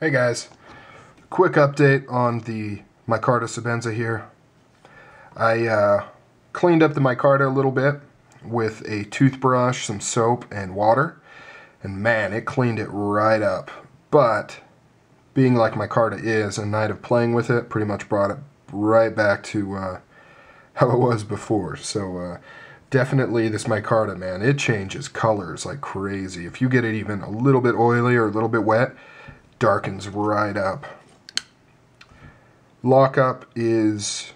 Hey guys, quick update on the Micarta Sebenza here. I cleaned up the Micarta a little bit with a toothbrush, some soap, and water, and man, it cleaned it right up. But being like Micarta is, a night of playing with it pretty much brought it right back to how it was before. So definitely this Micarta, man, it changes colors like crazy. If you get it even a little bit oily or a little bit wet, darkens right up. Lockup is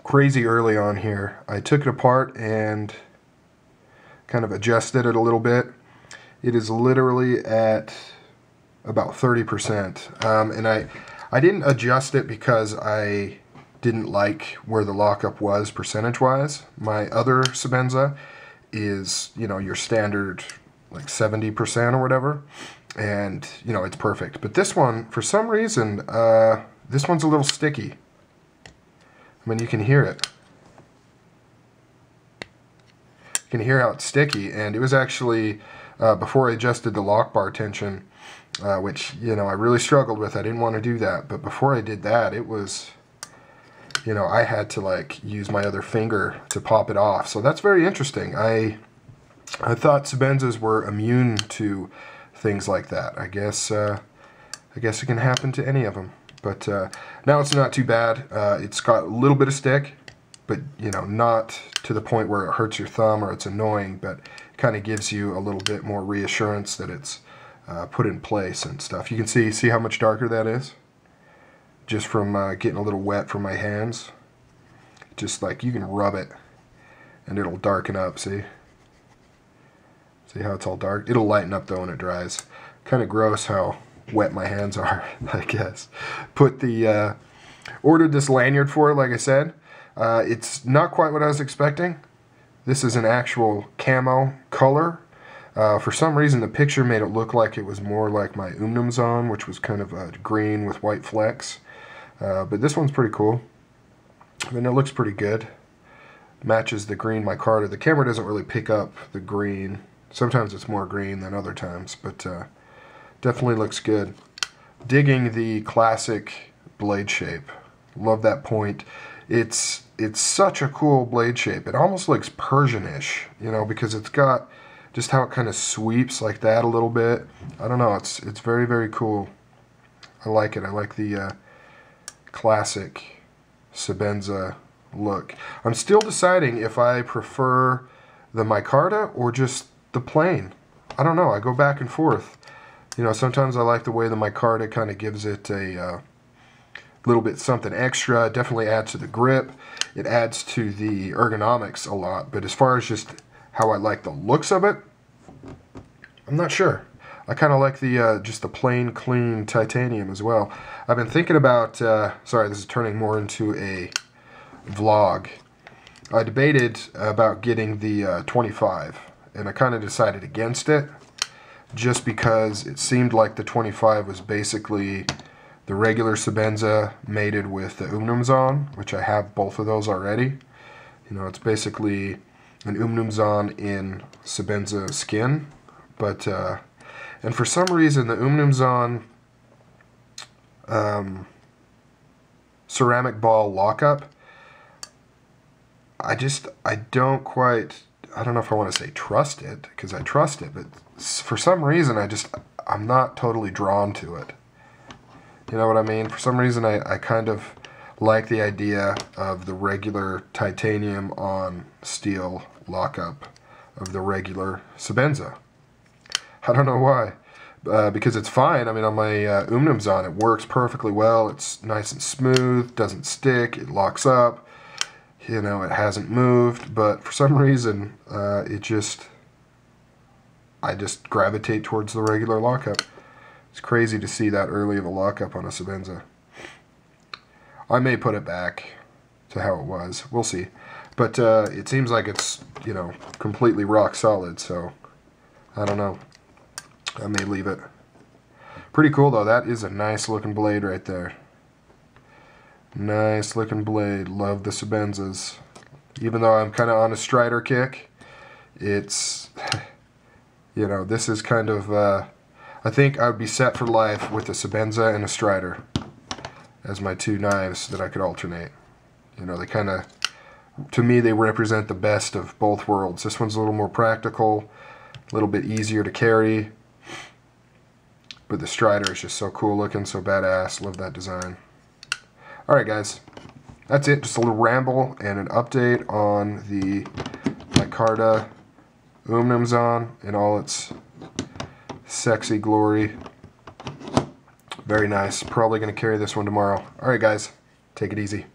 crazy early on here. I took it apart and kind of adjusted it a little bit. It is literally at about 30%. And I didn't adjust it because I didn't like where the lockup was percentage-wise. My other Sebenza is, you know, your standard like 70% or whatever. And, you know, it's perfect. But this one, for some reason, this one's a little sticky. I mean, you can hear it. You can hear how it's sticky. And it was actually, before I adjusted the lock bar tension, which, you know, I really struggled with. I didn't want to do that. But before I did that, it was, you know, I had to, like, use my other finger to pop it off. So that's very interesting. I thought Sebenzas were immune to things like that. I guess it can happen to any of them. But now it's not too bad. It's got a little bit of stick, but you know, not to the point where it hurts your thumb or it's annoying, but it kind of gives you a little bit more reassurance that it's put in place and stuff. You can see how much darker that is just from getting a little wet from my hands. Just like you can rub it and it'll darken up, see? See how it's all dark? It'll lighten up though when it dries. Kind of gross how wet my hands are, I guess. Ordered this lanyard for it, like I said. It's not quite what I was expecting. This is an actual camo color. For some reason, the picture made it look like it was more like my Umnumzon, which was kind of green with white flecks. But this one's pretty cool. And it looks pretty good. Matches the green Micarta. The camera doesn't really pick up the green. Sometimes it's more green than other times, but definitely looks good. Digging the classic blade shape. Love that point. It's such a cool blade shape. It almost looks Persian-ish, you know, because it's got just how it kind of sweeps like that a little bit. I don't know. It's very, very cool. I like it. I like the classic Sebenza look. I'm still deciding if I prefer the Micarta or just the plain. I don't know. I go back and forth. You know, sometimes I like the way the Micarta kind of gives it a little bit something extra. It definitely adds to the grip. It adds to the ergonomics a lot. But as far as just how I like the looks of it, I'm not sure. I kind of like the just the plain, clean titanium as well. I've been thinking about, sorry, this is turning more into a vlog. I debated about getting the 25, and I kind of decided against it just because it seemed like the 25 was basically the regular Sebenza mated with the Umnumzon, which I have both of those already. You know, it's basically an Umnumzon in Sebenza skin, but and for some reason the Umnumzon ceramic ball lockup, I don't know if I want to say trust it, because I trust it, but for some reason I'm not totally drawn to it. You know what I mean? For some reason I kind of like the idea of the regular titanium on steel lockup of the regular Sebenza. I don't know why. Because it's fine. I mean, on my Umnumzon, it works perfectly well. It's nice and smooth, doesn't stick, it locks up. You know, it hasn't moved, but for some reason, I just gravitate towards the regular lockup. It's crazy to see that early of a lockup on a Sebenza. I may put it back to how it was. We'll see. But it seems like it's, you know, completely rock solid, so I don't know. I may leave it. Pretty cool, though. That is a nice looking blade right there. Nice looking blade. Love the Sebenzas. Even though I'm kind of on a Strider kick, it's, you know, this is kind of I think I would be set for life with a Sebenza and a Strider as my two knives that I could alternate. You know, they kind of, to me, they represent the best of both worlds. This one's a little more practical, a little bit easier to carry, but the Strider is just so cool looking, so badass. Love that design. Alright guys, that's it. Just a little ramble and an update on the Micarta Umnumzon in all its sexy glory. Very nice. Probably going to carry this one tomorrow. Alright guys, take it easy.